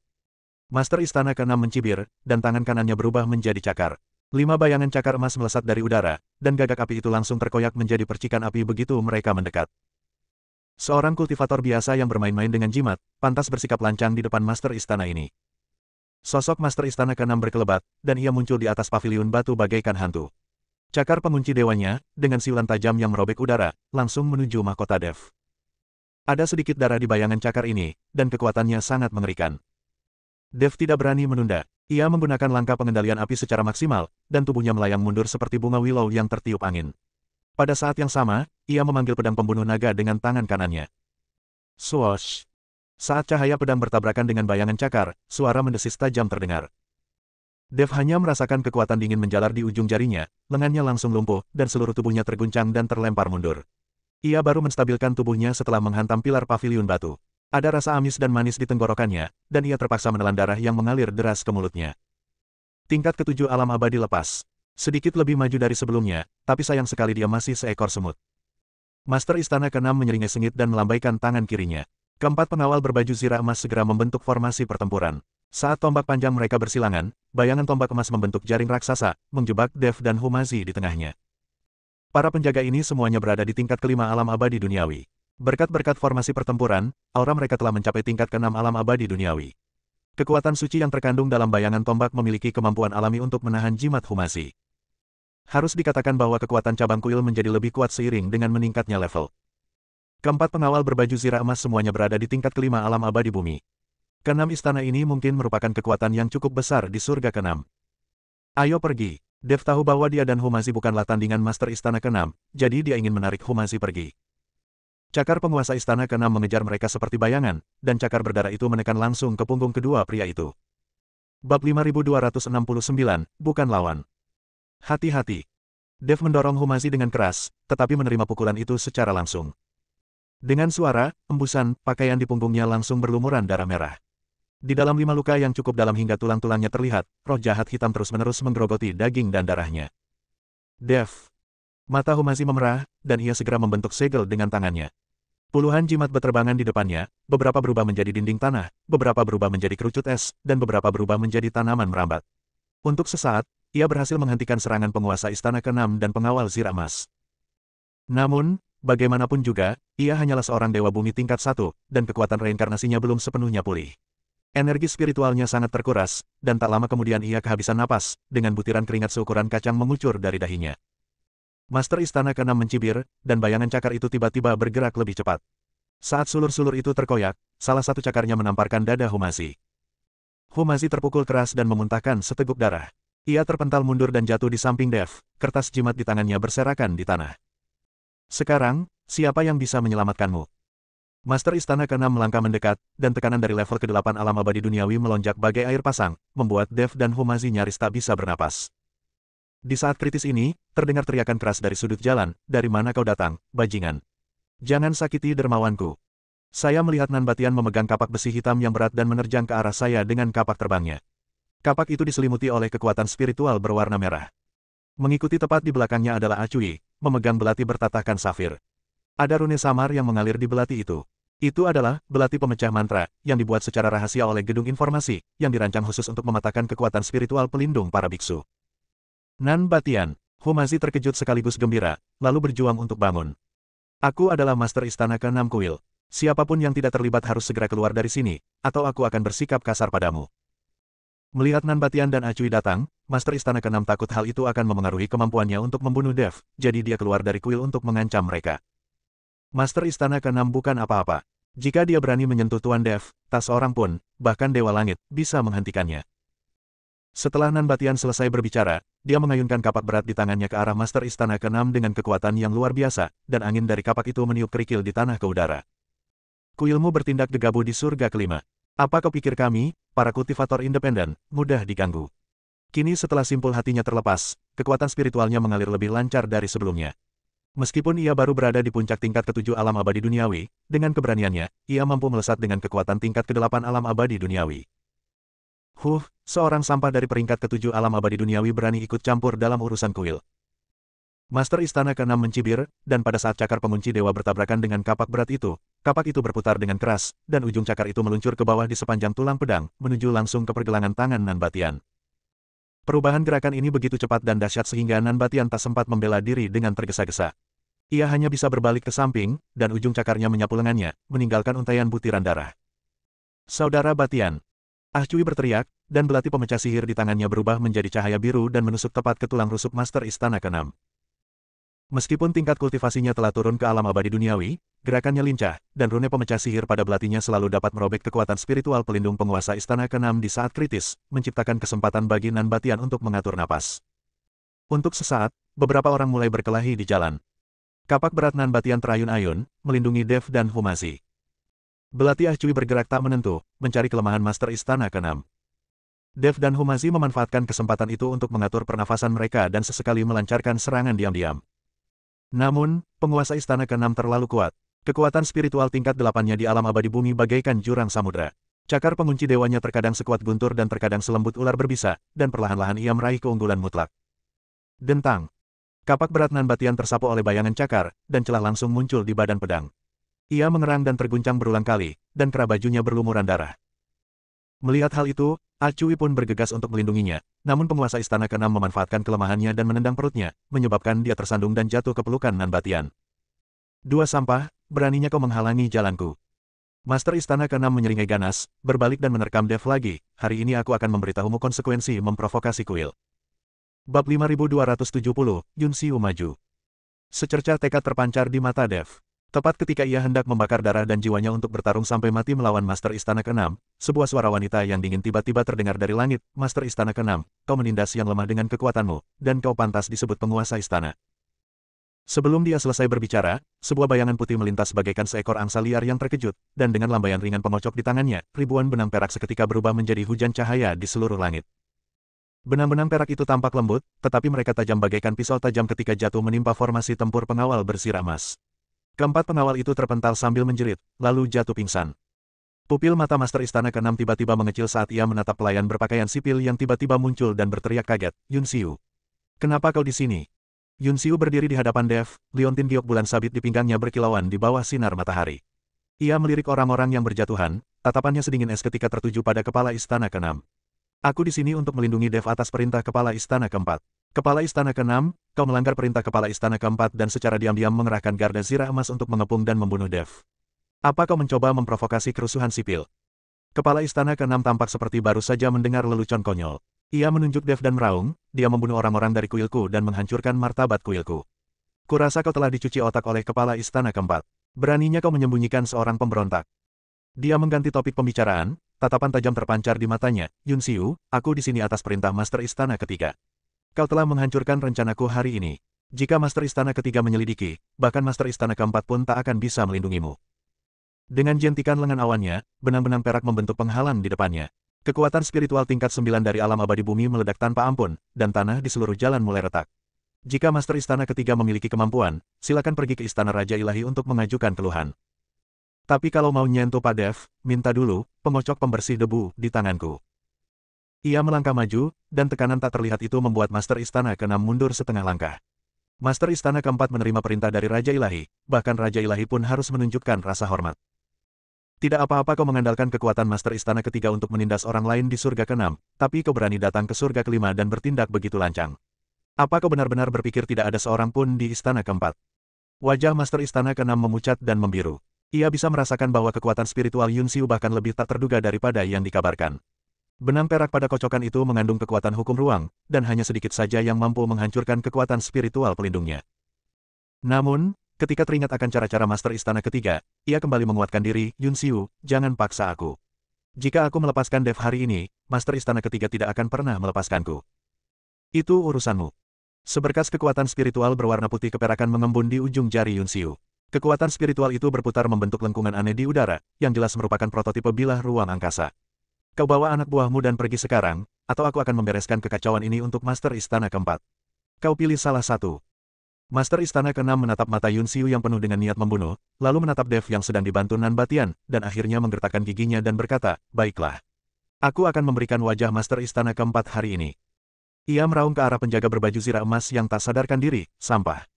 Master Istana ke-6 mencibir, dan tangan kanannya berubah menjadi cakar. 5 bayangan cakar emas melesat dari udara, dan gagak api itu langsung terkoyak menjadi percikan api begitu mereka mendekat. Seorang kultivator biasa yang bermain-main dengan jimat, pantas bersikap lancang di depan Master Istana ini. Sosok Master Istana ke-6 berkelebat, dan ia muncul di atas paviliun batu bagaikan hantu. Cakar pengunci dewanya, dengan siulan tajam yang merobek udara, langsung menuju mahkota Dev. Ada sedikit darah di bayangan cakar ini, dan kekuatannya sangat mengerikan. Dev tidak berani menunda. Ia menggunakan langkah pengendalian api secara maksimal, dan tubuhnya melayang mundur seperti bunga willow yang tertiup angin. Pada saat yang sama, ia memanggil pedang pembunuh naga dengan tangan kanannya. Swoosh! Saat cahaya pedang bertabrakan dengan bayangan cakar, suara mendesis tajam terdengar. Dev hanya merasakan kekuatan dingin menjalar di ujung jarinya, lengannya langsung lumpuh, dan seluruh tubuhnya terguncang dan terlempar mundur. Ia baru menstabilkan tubuhnya setelah menghantam pilar paviliun batu. Ada rasa amis dan manis di tenggorokannya, dan ia terpaksa menelan darah yang mengalir deras ke mulutnya. Tingkat ke-7 alam abadi lepas. Sedikit lebih maju dari sebelumnya, tapi sayang sekali dia masih seekor semut. Master Istana ke-6 menyeringai sengit dan melambaikan tangan kirinya. Keempat pengawal berbaju zirah emas segera membentuk formasi pertempuran. Saat tombak panjang mereka bersilangan, bayangan tombak emas membentuk jaring raksasa, menjebak Dev dan Humazi di tengahnya. Para penjaga ini semuanya berada di tingkat kelima alam abadi duniawi. Berkat-berkat formasi pertempuran, aura mereka telah mencapai tingkat keenam alam abadi duniawi. Kekuatan suci yang terkandung dalam bayangan tombak memiliki kemampuan alami untuk menahan jimat Humazi. Harus dikatakan bahwa kekuatan cabang kuil menjadi lebih kuat seiring dengan meningkatnya level. Keempat pengawal berbaju zirah emas semuanya berada di tingkat kelima alam abadi bumi. Keenam istana ini mungkin merupakan kekuatan yang cukup besar di surga keenam. Ayo pergi. Dev tahu bahwa dia dan Humazi bukanlah tandingan master istana keenam, jadi dia ingin menarik Humazi pergi. Cakar penguasa istana keenam mengejar mereka seperti bayangan, dan cakar berdarah itu menekan langsung ke punggung kedua pria itu. Bab 5269, bukan lawan. Hati-hati. Dev mendorong Humazi dengan keras, tetapi menerima pukulan itu secara langsung. Dengan suara, embusan, pakaian di punggungnya langsung berlumuran darah merah. Di dalam 5 luka yang cukup dalam hingga tulang-tulangnya terlihat, roh jahat hitam terus-menerus menggerogoti daging dan darahnya. Dev. Mata Humazi memerah, dan ia segera membentuk segel dengan tangannya. Puluhan jimat berterbangan di depannya, beberapa berubah menjadi dinding tanah, beberapa berubah menjadi kerucut es, dan beberapa berubah menjadi tanaman merambat. Untuk sesaat, ia berhasil menghentikan serangan penguasa istana keenam dan pengawal zirah emas. Namun, bagaimanapun juga, ia hanyalah seorang dewa bumi tingkat 1, dan kekuatan reinkarnasinya belum sepenuhnya pulih. Energi spiritualnya sangat terkuras, dan tak lama kemudian ia kehabisan napas, dengan butiran keringat seukuran kacang mengucur dari dahinya. Master istana keenam mencibir, dan bayangan cakar itu tiba-tiba bergerak lebih cepat. Saat sulur-sulur itu terkoyak, salah satu cakarnya menamparkan dada Humazi. Humazi terpukul keras dan memuntahkan seteguk darah. Ia terpental mundur dan jatuh di samping Dev, kertas jimat di tangannya berserakan di tanah. Sekarang, siapa yang bisa menyelamatkanmu? Master istana keenam melangkah mendekat, dan tekanan dari level ke-8 alam abadi duniawi melonjak bagai air pasang, membuat Dev dan Humazi nyaris tak bisa bernapas. Di saat kritis ini, terdengar teriakan keras dari sudut jalan, "Dari mana kau datang, bajingan? Jangan sakiti dermawanku." Saya melihat Nanbatian memegang kapak besi hitam yang berat dan menerjang ke arah saya dengan kapak terbangnya. Kapak itu diselimuti oleh kekuatan spiritual berwarna merah. Mengikuti tepat di belakangnya adalah Acui, memegang belati bertatahkan safir. Ada rune samar yang mengalir di belati itu. Itu adalah belati pemecah mantra, yang dibuat secara rahasia oleh gedung informasi, yang dirancang khusus untuk mematahkan kekuatan spiritual pelindung para biksu. Nanbatian. Humazi terkejut sekaligus gembira, lalu berjuang untuk bangun. Aku adalah master istana ke-6 kuil. Siapapun yang tidak terlibat harus segera keluar dari sini, atau aku akan bersikap kasar padamu. Melihat Nanbatian dan Acui datang, master istana ke-6 takut hal itu akan memengaruhi kemampuannya untuk membunuh Dev, jadi dia keluar dari kuil untuk mengancam mereka. Master istana ke-6 bukan apa-apa. Jika dia berani menyentuh Tuan Dev, tak seorang pun, bahkan Dewa Langit, bisa menghentikannya. Setelah Nanbatian selesai berbicara, dia mengayunkan kapak berat di tangannya ke arah Master Istana ke-6 dengan kekuatan yang luar biasa, dan angin dari kapak itu meniup kerikil di tanah ke udara. Kuilmu bertindak gegabah di surga kelima. Apa kau pikir kami, para kultivator independen, mudah diganggu? Kini setelah simpul hatinya terlepas, kekuatan spiritualnya mengalir lebih lancar dari sebelumnya. Meskipun ia baru berada di puncak tingkat ke-7 alam abadi duniawi, dengan keberaniannya, ia mampu melesat dengan kekuatan tingkat ke-8 alam abadi duniawi. Seorang sampah dari peringkat ke-7 alam abadi duniawi berani ikut campur dalam urusan kuil. Master Istana ke-6 mencibir, dan pada saat cakar pengunci dewa bertabrakan dengan kapak berat itu, kapak itu berputar dengan keras, dan ujung cakar itu meluncur ke bawah di sepanjang tulang pedang, menuju langsung ke pergelangan tangan Nanbatian. Perubahan gerakan ini begitu cepat dan dahsyat sehingga Nanbatian tak sempat membela diri dengan tergesa-gesa. Ia hanya bisa berbalik ke samping, dan ujung cakarnya menyapu lengannya, meninggalkan untaian butiran darah. Saudara Batian. Acui berteriak, dan belati pemecah sihir di tangannya berubah menjadi cahaya biru dan menusuk tepat ke tulang rusuk Master Istana ke-6. Meskipun tingkat kultivasinya telah turun ke alam abadi duniawi, gerakannya lincah, dan rune pemecah sihir pada belatinya selalu dapat merobek kekuatan spiritual pelindung penguasa Istana ke-6 di saat kritis, menciptakan kesempatan bagi Nanbatian untuk mengatur napas. Untuk sesaat, beberapa orang mulai berkelahi di jalan. Kapak berat Nanbatian terayun-ayun, melindungi Dev dan Humazi. Belati Acui bergerak tak menentu, mencari kelemahan Master Istana ke-6. Dev dan Humazi memanfaatkan kesempatan itu untuk mengatur pernafasan mereka dan sesekali melancarkan serangan diam-diam. Namun, penguasa Istana ke-6 terlalu kuat. Kekuatan spiritual tingkat 8-nya di alam abadi bumi bagaikan jurang samudra. Cakar pengunci dewanya terkadang sekuat guntur dan terkadang selembut ular berbisa, dan perlahan-lahan ia meraih keunggulan mutlak. Dentang. Kapak berat Nanbatian tersapu oleh bayangan cakar, dan celah langsung muncul di badan pedang. Ia mengerang dan terguncang berulang kali, dan kera bajunya berlumuran darah. Melihat hal itu, Acui pun bergegas untuk melindunginya, namun penguasa istana keenam memanfaatkan kelemahannya dan menendang perutnya, menyebabkan dia tersandung dan jatuh ke pelukan Nanbatian. Dua sampah, beraninya kau menghalangi jalanku. Master Istana ke-6 menyeringai ganas, berbalik dan menerkam Dev lagi, hari ini aku akan memberitahumu konsekuensi memprovokasi kuil. Bab 5270, Yun Xiu maju. Secercah tekad terpancar di mata Dev. Tepat ketika ia hendak membakar darah dan jiwanya untuk bertarung sampai mati melawan Master Istana ke-6, sebuah suara wanita yang dingin tiba-tiba terdengar dari langit, Master Istana ke-6, kau menindas yang lemah dengan kekuatanmu, dan kau pantas disebut penguasa istana. Sebelum dia selesai berbicara, sebuah bayangan putih melintas bagaikan seekor angsa liar yang terkejut, dan dengan lambaian ringan pengocok di tangannya, ribuan benang perak seketika berubah menjadi hujan cahaya di seluruh langit. Benang-benang perak itu tampak lembut, tetapi mereka tajam bagaikan pisau tajam ketika jatuh menimpa formasi tempur pengawal bersirah emas. Keempat pengawal itu terpental sambil menjerit, lalu jatuh pingsan. Pupil mata Master Istana ke-6 tiba-tiba mengecil saat ia menatap pelayan berpakaian sipil yang tiba-tiba muncul dan berteriak kaget, Yun Xiu. Kenapa kau di sini? Yun Xiu berdiri di hadapan Dev, liontin giok bulan sabit di pinggangnya berkilauan di bawah sinar matahari. Ia melirik orang-orang yang berjatuhan, tatapannya sedingin es ketika tertuju pada kepala istana ke-6. Aku di sini untuk melindungi Dev atas perintah kepala istana ke-4. Kepala istana ke-6, kau melanggar perintah kepala istana ke-4 dan secara diam-diam mengerahkan garda zirah emas untuk mengepung dan membunuh Dev. Apa kau mencoba memprovokasi kerusuhan sipil? Kepala istana ke-6 tampak seperti baru saja mendengar lelucon konyol. Ia menunjuk Dev dan meraung, dia membunuh orang-orang dari kuilku dan menghancurkan martabat kuilku. Kurasa kau telah dicuci otak oleh kepala istana ke-4. Beraninya kau menyembunyikan seorang pemberontak. Dia mengganti topik pembicaraan, tatapan tajam terpancar di matanya, Yun Xiu, aku di sini atas perintah Master Istana ketiga. Kau telah menghancurkan rencanaku hari ini. Jika Master Istana ketiga menyelidiki, bahkan Master Istana ke-4 pun tak akan bisa melindungimu. Dengan jentikan lengan awannya, benang-benang perak membentuk penghalang di depannya. Kekuatan spiritual tingkat 9 dari alam abadi bumi meledak tanpa ampun, dan tanah di seluruh jalan mulai retak. Jika Master Istana ketiga memiliki kemampuan, silakan pergi ke Istana Raja Ilahi untuk mengajukan keluhan. Tapi kalau mau nyentuh Pak Dev, minta dulu, pengocok pembersih debu, di tanganku. Ia melangkah maju, dan tekanan tak terlihat itu membuat Master Istana ke-6 mundur setengah langkah. Master Istana ke-4 menerima perintah dari Raja Ilahi, bahkan Raja Ilahi pun harus menunjukkan rasa hormat. Tidak apa-apa kau mengandalkan kekuatan Master Istana ketiga untuk menindas orang lain di surga ke-6, tapi kau berani datang ke surga ke-5 dan bertindak begitu lancang. Apa kau benar-benar berpikir tidak ada seorang pun di Istana ke-4? Wajah Master Istana ke-6 memucat dan membiru. Ia bisa merasakan bahwa kekuatan spiritual Yun Xiu bahkan lebih tak terduga daripada yang dikabarkan. Benang perak pada kocokan itu mengandung kekuatan hukum ruang, dan hanya sedikit saja yang mampu menghancurkan kekuatan spiritual pelindungnya. Namun, ketika teringat akan cara-cara Master Istana ketiga, ia kembali menguatkan diri, Yun Xiu, jangan paksa aku. Jika aku melepaskan Dev hari ini, Master Istana ketiga tidak akan pernah melepaskanku. Itu urusanmu. Seberkas kekuatan spiritual berwarna putih keperakan mengembun di ujung jari Yun Xiu. Kekuatan spiritual itu berputar membentuk lengkungan aneh di udara, yang jelas merupakan prototipe bilah ruang angkasa. Kau bawa anak buahmu dan pergi sekarang, atau aku akan membereskan kekacauan ini untuk Master Istana ke-4. Kau pilih salah satu. Master Istana ke-6 menatap mata Yun Xiu yang penuh dengan niat membunuh, lalu menatap Dev yang sedang dibantu Nanbatian, dan akhirnya menggertakkan giginya dan berkata, baiklah. Aku akan memberikan wajah Master Istana ke-4 hari ini. Ia meraung ke arah penjaga berbaju zirah emas yang tak sadarkan diri, sampah.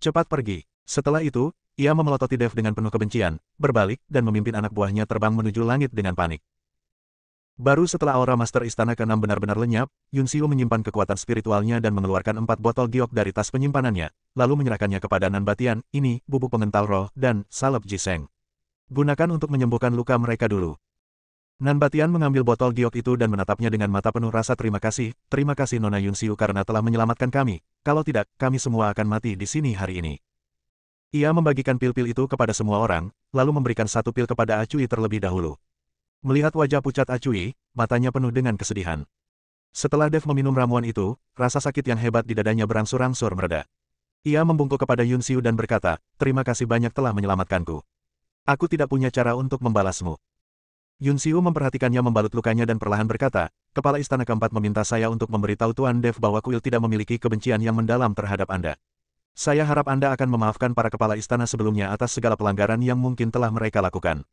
Cepat pergi. Setelah itu, ia memelototi Dev dengan penuh kebencian, berbalik, dan memimpin anak buahnya terbang menuju langit dengan panik. Baru setelah aura Master Istana ke-6 benar-benar lenyap, Yun Xiu menyimpan kekuatan spiritualnya dan mengeluarkan 4 botol giok dari tas penyimpanannya, lalu menyerahkannya kepada Nanbatian, ini, bubuk pengental roh, dan salep Jiseng. Gunakan untuk menyembuhkan luka mereka dulu. Nanbatian mengambil botol giok itu dan menatapnya dengan mata penuh rasa terima kasih Nona Yun Xiu karena telah menyelamatkan kami, kalau tidak, kami semua akan mati di sini hari ini. Ia membagikan pil-pil itu kepada semua orang, lalu memberikan satu pil kepada Acui terlebih dahulu. Melihat wajah pucat Acui, matanya penuh dengan kesedihan. Setelah Dev meminum ramuan itu, rasa sakit yang hebat di dadanya berangsur-angsur mereda. Ia membungkuk kepada Yun Xiu dan berkata, terima kasih banyak telah menyelamatkanku. Aku tidak punya cara untuk membalasmu. Yun Xiu memperhatikannya membalut lukanya dan perlahan berkata, Kepala Istana ke-4 meminta saya untuk memberitahu Tuan Dev bahwa kuil tidak memiliki kebencian yang mendalam terhadap Anda. Saya harap Anda akan memaafkan para kepala istana sebelumnya atas segala pelanggaran yang mungkin telah mereka lakukan.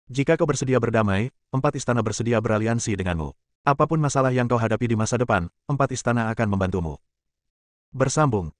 Jika kau bersedia berdamai, 4 istana bersedia beraliansi denganmu. Apapun masalah yang kau hadapi di masa depan, 4 istana akan membantumu. Bersambung.